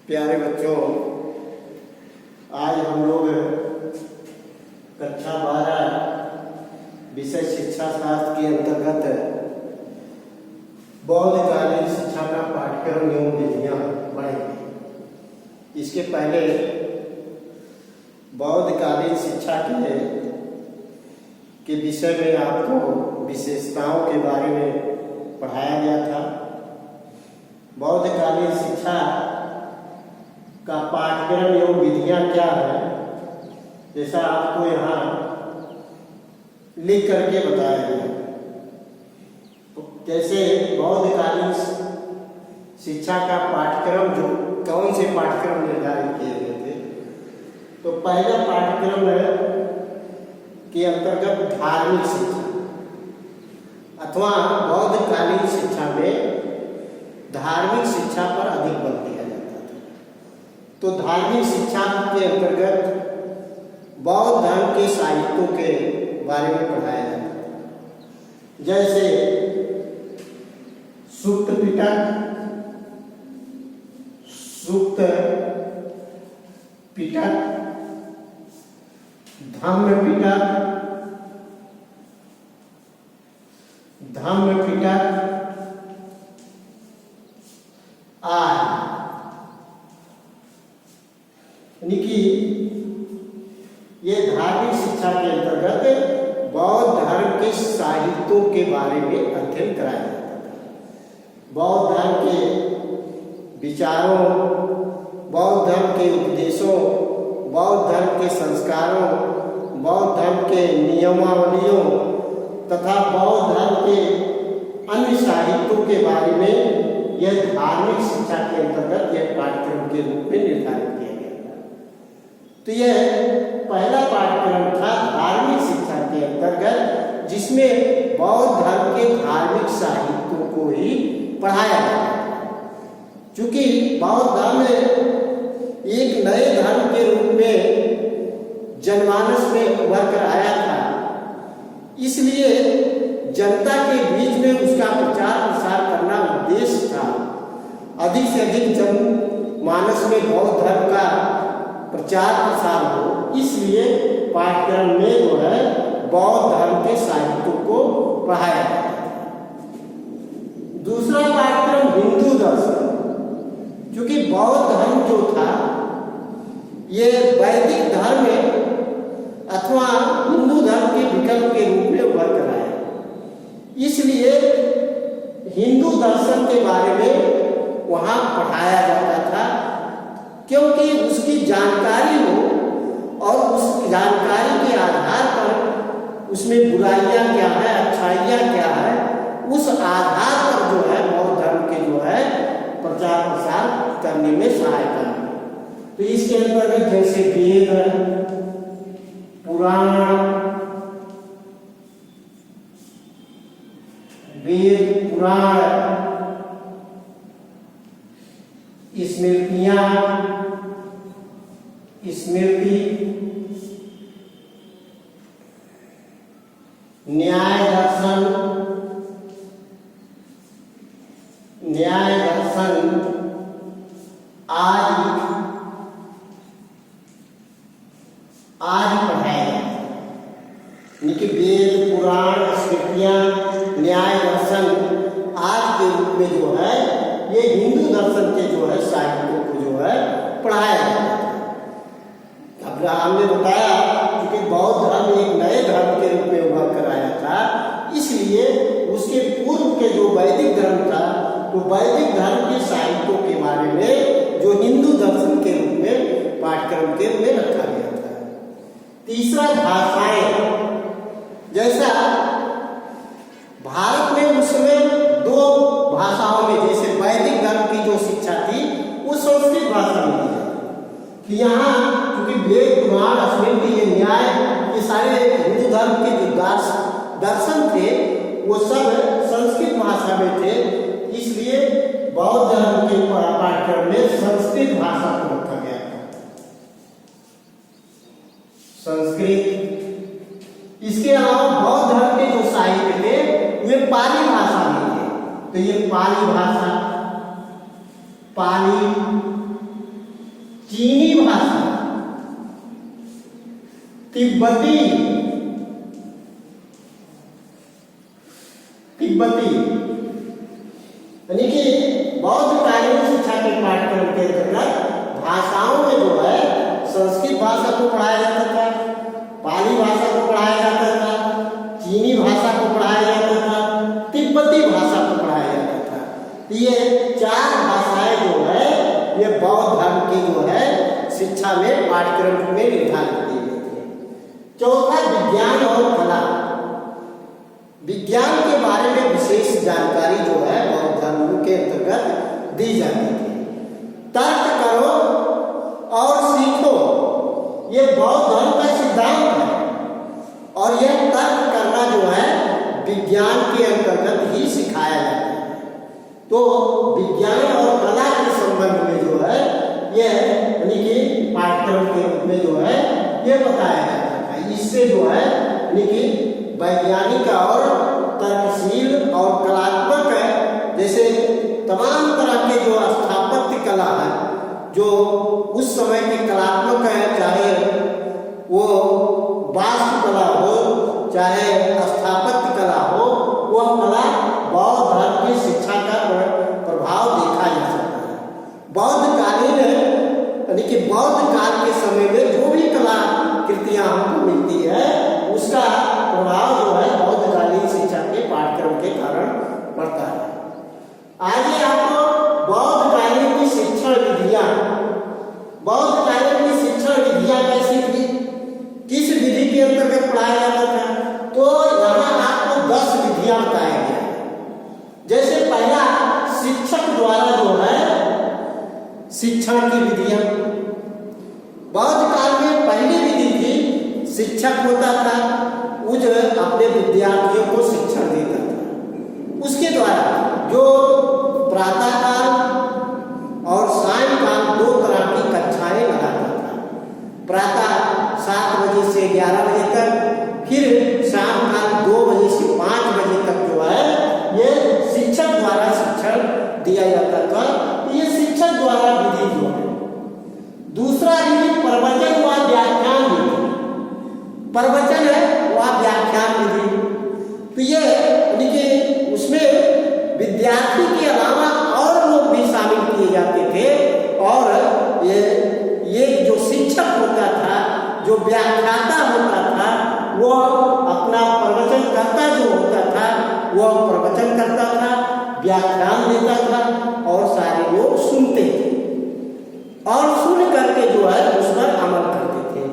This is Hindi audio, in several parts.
प्यारे बच्चों, आज हम लोग कक्षा 12 विषय शिक्षा शास्त्र के अंतर्गत बौद्धकालीन शिक्षा का पाठ्यक्रम एवं विधियां पढ़ेंगे। इसके पहले बौद्धकालीन शिक्षा के विषय में आपको विशेषताओं के बारे में पढ़ाया गया था। बौद्धकालीन शिक्षा का पाठ्यक्रम एवं विधियां क्या है, जैसा आपको यहाँ लिख करके बताया गया। जैसे बौद्धकालीन शिक्षा का पाठ्यक्रम जो कौन से पाठ्यक्रम निर्धारित किए गए थे, तो पहला पाठ्यक्रम के अंतर्गत धार्मिक शिक्षा अथवा बौद्धकालीन शिक्षा में धार्मिक शिक्षा पर अधिक बल दिया जाता था। तो धार्मिक शिक्षा के अंतर्गत बौद्ध धर्म के साहित्यों के बारे में पढ़ाया जाता था। जैसे सूक्त पिटक, सूक्त पिटक, धम्म पिटक, धम्म पिटक यानी कि ये धार्मिक शिक्षा के अंतर्गत बौद्ध धर्म के साहित्यों के बारे में अध्ययन कराया जाता था। बौद्ध धर्म के विचारों, बौद्ध धर्म के उपदेशों, बौद्ध धर्म के संस्कारों, बौद्ध धर्म के नियमावलियों तथा बौद्ध धर्म के अन्य साहित्यों के बारे में यह धार्मिक शिक्षा के अंतर्गत यह पाठ्यक्रम के रूप में निर्धारित किया गया था। तो यह पहला पाठ्यक्रम था धार्मिक शिक्षा के अंतर्गत, जिसमें बौद्ध धर्म के धार्मिक साहित्यों को ही पढ़ाया गया। चूंकि बौद्ध धर्म एक नए धर्म के रूप में जनमानस में उभर कर आया था, इसलिए जनता के बीच में उसका प्रचार प्रसार करना उद्देश्य था। अधिक से अधिक जनमानस में बौद्ध धर्म का प्रचार प्रसार हो, इसलिए पाठ्यक्रम में जो है बौद्ध धर्म के साहित्यों को पढ़ाया गया। दूसरा पाठ्यक्रम हिंदू दर्शन, क्योंकि बौद्ध धर्म जो था ये वैदिक धर्म अथवा हिंदू धर्म के विकल्प के रूप में उभर कर आया, इसलिए हिंदू दर्शन के बारे में वहाँ पढ़ाया जाता था, क्योंकि उसकी जानकारी हो और उस जानकारी के आधार पर उसमें बुराइयां क्या है, अच्छाइयां क्या है, उस आधार पर जो है बौद्ध धर्म के जो है प्रचार प्रसार करने में सहायता है। तो इसके अंतर्गत जैसे वेद, पुराण, वेद पुराण, स्मृतियां, स्मृति, न्याय दर्शन, न्याय दर्शन आदि पढ़ाया जाता है। यानी कि वेद, पुराण, स्मृतियां, न्याय दर्शन आदि के रूप में जो है ये हिंदू दर्शन के जो है साहित्यों को जो है पढ़ाया जाता है। अब हमने बताया कि बौद्ध धर्म एक नए धर्म के रूप में उभर कर आया था, इसलिए उसके पूर्व के जो वैदिक धर्म था, तो वैदिक धर्म के साहित्यों के बारे में जो हिंदू दर्शन के रूप में पाठ्यक्रम के रूप में रखा गया था। तीसरा भाषाएं, जैसा भारत में उस समय दो भाषाओं में, जैसे वैदिक धर्म की जो शिक्षा थी वो संस्कृत भाषा में दी जाती थी। यहाँ क्योंकि वेद, पुराण, स्मृति, ये न्याय, ये सारे हिंदू धर्म के जो दर्शन थे वो सब संस्कृत भाषा में थे, इसलिए बौद्ध धर्म के पाठ्यक्रम में संस्कृत भाषा को रखा गया था। संस्कृत। इसके अलावा बौद्ध धर्म के जो साहित्य थे वे पाली भाषा में थे, तो ये पाली भाषा, पाली चीनी भाषा, तिब्बती यानी कि बौद्धकालीन शिक्षा के पाठ्यक्रम के अंतर्गत भाषाओं में जो है संस्कृत भाषा को पढ़ाया जाता था, पाली भाषा को पढ़ाया जाता था, चीनी भाषा को पढ़ाया जाता था, तिब्बती भाषा को पढ़ाया जाता था। ये 4 भाषाएं जो है ये बौद्ध धर्म की जो है शिक्षा में पाठ्यक्रम में निर्धारित की गई थी। चौथा, विज्ञान और कला। विज्ञान के बारे में विशेष जानकारी जो है बौद्ध धर्म के अंतर्गत दी जाती थी। तर्क करो और सीखो, ये बौद्ध धर्म का सिद्धांत है और यह तर्क करना जो है विज्ञान के अंतर्गत ही सिखाया जाता है। तो विज्ञान और कला के संबंध में जो है यह यानी कि पाठ्यक्रम के रूप में जो है ये बताया जाता है। इससे जो है यानी कि वैज्ञानिक और तर्कशील और कलात्मक है, जैसे तमाम तरह के जो स्थापत्य कला है, जो उस समय की कलात्मक है, चाहे वो वास्तुकला हो चाहे स्थापत्य कला हो, वह कला बौद्ध धर्म की शिक्षा का प्रभाव देखा जा सकता है। बौद्धकालीन यानी कि बौद्ध काल के समय में जो भी कलाकृतियां हमको मिलती है उसका प्रभाव जो है बौद्धकालीन शिक्षा के पाठ्यक्रम के कारण पड़ता है। आगे आपको बौद्धकालीन की शिक्षण विधियां, बौद्धकालीन की शिक्षण विधियां कैसी थी, किस विधि के अंतर्गत पढ़ाया जाता था, तो यहाँ आपको 10 विधियां बताया गया। जैसे पहला, शिक्षक द्वारा जो है शिक्षण की विधियां। बौद्ध काल में पहली विधि थी, शिक्षक होता था, वो जो है अपने विद्यार्थियों को शिक्षण देता था। उसके द्वारा जो प्रातःकाल और सायंकाल 2 तरह की कक्षाएं लगाता था। प्रातः 7 बजे से 11 बजे तक, फिर शाम काल 2 बजे से 5 बजे तक जो है ये शिक्षक द्वारा शिक्षण दिया जाता था। ये शिक्षक द्वारा विधि जो है। दूसरा विधि प्रवचन व व्याख्यान विधि। प्रवचन है वह व्याख्यान विधि। तो ये यानी कि उसमें विद्यार्थी के अलावा और लोग भी शामिल किए जाते थे और ये जो शिक्षक होता था, जो व्याख्याता होता था, वो अपना प्रवचन करता जो होता था वह प्रवचन करता था, व्याख्यान देता था और सारे लोग सुनते थे और सुन करके जो है उस पर अमल करते थे।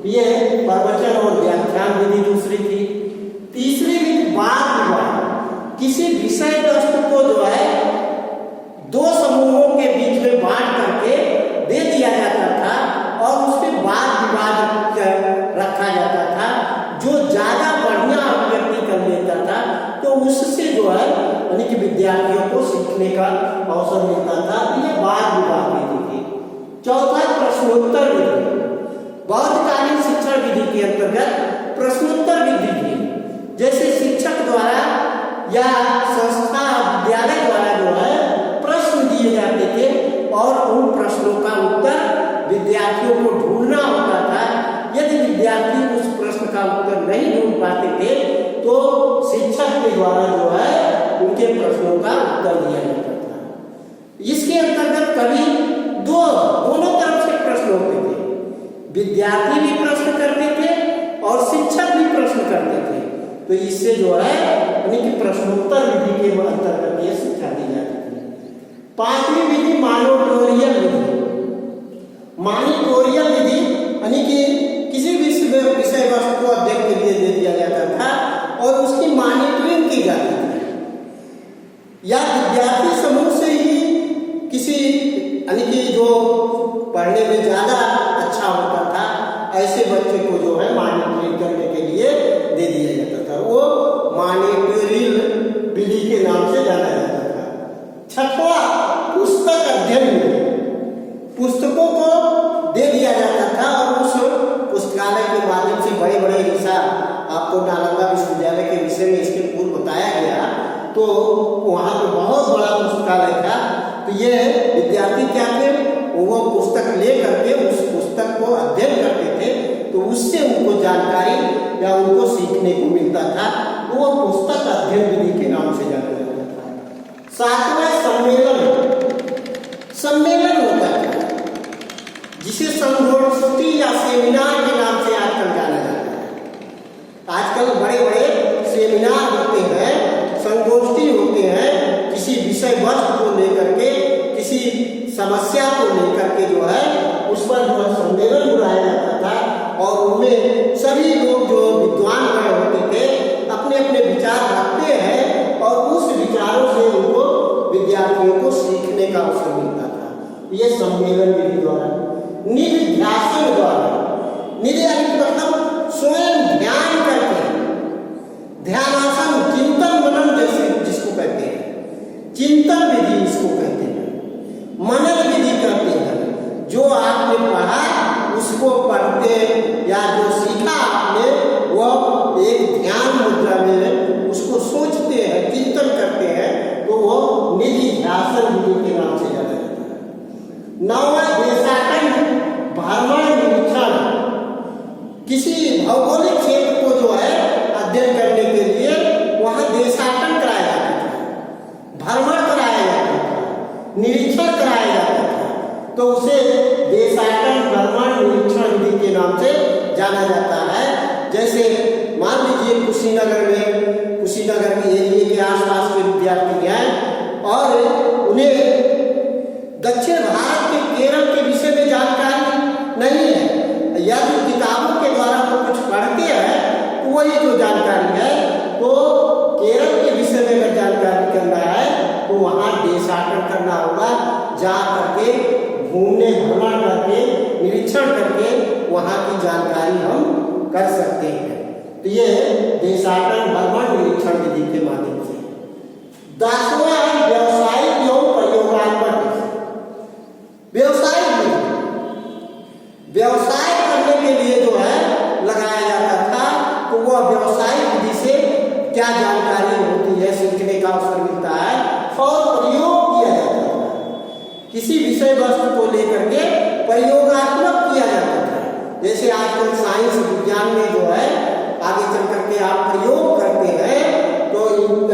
ये प्रवचन और व्याख्यान विधि दूसरी थी। तीसरी विधि वाद विवाद। किसी विषय वस्तु को जो है 2 समूहों के बीच में बांट करके दे दिया जाता था और उसके वाद विवाद रखा जाता था। जो ज्यादा बढ़िया अभिव्यक्ति कर लेता था तो उससे जो है यानी कि विद्यार्थियों को सीखने का अवसर मिलता था। ये वाद विवाद विधि थी। चौथा, प्रश्नोत्तर विधि। बौद्धकालीन शिक्षण विधि के अंतर्गत प्रश्नोत्तर विधि थी। जैसे शिक्षक द्वारा या संस्था विद्यालय द्वारा जो है प्रश्न दिए जाते थे और उन प्रश्नों का उत्तर विद्यार्थियों को ढूंढना होता था। यदि विद्यार्थी उस प्रश्न का उत्तर नहीं ढूंढ पाते थे तो शिक्षक के द्वारा जो है उनके प्रश्नों का उत्तर दिया जाता था। इसके अंतर्गत कभी दोनों तरफ से प्रश्न होते थे। विद्यार्थी भी प्रश्न करते थे और शिक्षक भी प्रश्न करते थे। तो इससे जो है यानी कि प्रश्नोत्तर विधि के अंतर्गत ये शिक्षा दी जाती थी। 5वीं विधि मॉनिटोरियल विधि। मॉनिटोरियल विधि यानी कि किसी भी विषय वस्तु को अध्ययन के लिए दे दिया जाता था और उसकी मॉनिटरिंग की जाती थी। या विद्यार्थी समूह से ही किसी यानी कि जो पढ़ने में ज्यादा अच्छा होता था ऐसे बच्चे को जो है मॉनिटरिंग करने के लिए दे दिया जाता था। वो मॉनिटोरियल विधि के नाम से जाना जाता था। 6वां, पुस्तक अध्ययन विधि। पुस्तकों को दे दिया जाता था और उस पुस्तकालय के माध्यम से बड़े बड़े, जैसा आपको नालंदा विश्वविद्यालय के विषय में इसके पूर्व बताया गया, तो वहाँ पे बहुत बड़ा पुस्तकालय था। तो ये विद्यार्थी क्या थे, वो पुस्तक ले करके उस पुस्तक को अध्ययन करते थे, तो उससे उनको जानकारी या उनको सीखने को मिलता था। वो पुस्तक अध्ययन विधि के नाम से जाना जाता था। सातवां सम्मेलन होता था, जिसे संगोष्ठी या सेमिनार के नाम से आजकल जाना जाता है। आजकल बड़े बड़े सेमिनार होते हैं, संगोष्ठी होते हैं, किसी विषय वस्तु को लेकर के, किसी समस्या को लेकर के जो है उस पर जो सम्मेलन बुलाया जाता था और उनमें सभी लोग जो विद्वान गए होते थे अपने अपने विचार रखते हैं और उस विचारों से उनको विद्यार्थियों को सीखने का अवसर मिलता था। ये सम्मेलन विधि द्वारा, निधिध्यासन द्वारा, निधि मतलब स्वयं ध्यान करके, ध्यानासन, चिंतन मनन जैसे जिसको कहते हैं, चिंतन विधि इसको कहते हैं, मनन विधि कहते हैं। जो आपने पढ़ा उसको पढ़ते या जो सीखा आपने वो एक ध्यान मुद्रा में उसको सोचते हैं, चिंतन करते हैं, तो वो निधिध्यासन विधि के नाम से जाना जाता है। नौवां देशाटन भ्रमण निरीक्षण, किसी भौगोलिक क्षेत्र को जो है अध्ययन करने के लिए वहां देशाटन कराया जाता था, भ्रमण कराया जाता था, निरीक्षण कराया जाता था, तो उसे देशाटन भ्रमण निरीक्षण विधि के नाम से जाना जाता है। जैसे मान लीजिए कुशीनगर के एरिया के आसपास के विद्यार्थी हैं और उन्हें दक्षिण भारत के केरल के विषय में जानकारी नहीं है, या जो किताबों के द्वारा वो कुछ पढ़ते हैं तो वही जो जानकारी है, तो केरल के विषय में अगर जानकारी करना है तो वहाँ देशाटन करना होगा, जा करके घूमने भ्रमण करके निरीक्षण करके वहाँ की जानकारी हम कर सकते हैं। तो ये देशाटन भ्रमण निरीक्षण विधि के माध्यम से। 10वां व्यावसायिक एवं प्रयोगात्मक व्यवसाय व्यवसाय करने के लिए जो है लगाया जाता था, तो वह व्यवसाय विधि से क्या जानकारी होती है, सीखने का अवसर मिलता है और प्रयोग किया जाता था। किसी विषय वस्तु को लेकर के प्रयोगात्मक किया जाता था। जैसे आजकल साइंस विज्ञान में जो है आगे चल करके आप प्रयोग करते हैं, तो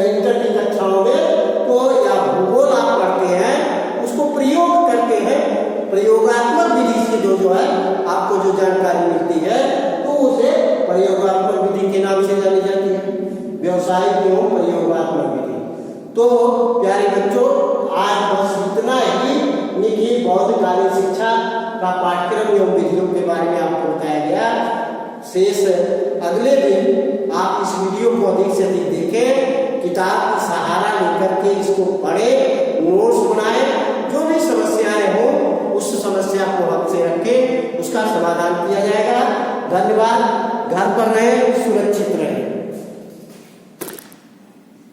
इंटर की कक्षाओं में तो या भूगोल आप पढ़ते हैं उसको प्रयोग करते हैं, प्रयोगात्मक विधि से जो है आपको जो जानकारी मिलती है तो उसे प्रयोगात्मक विधि के नाम से जानी जाती है, व्यवसायिक एवं प्रयोगात्मक विधि। तो प्यारे बच्चों, आज बस इतना ही निखिल बौद्धकालीन शिक्षा का पाठ्यक्रम एवं विधियों के बारे में आपको बताया गया। शेष अगले दिन आप इस वीडियो को अधिक से अधिक देखें, किताब की सहारा लेकर के इसको पढ़ें, नोट्स बनाएं, जो भी समस्याएं हो उस समस्या को हमसे रखें, उसका समाधान किया जाएगा। धन्यवाद। घर पर रहें, सुरक्षित रहें।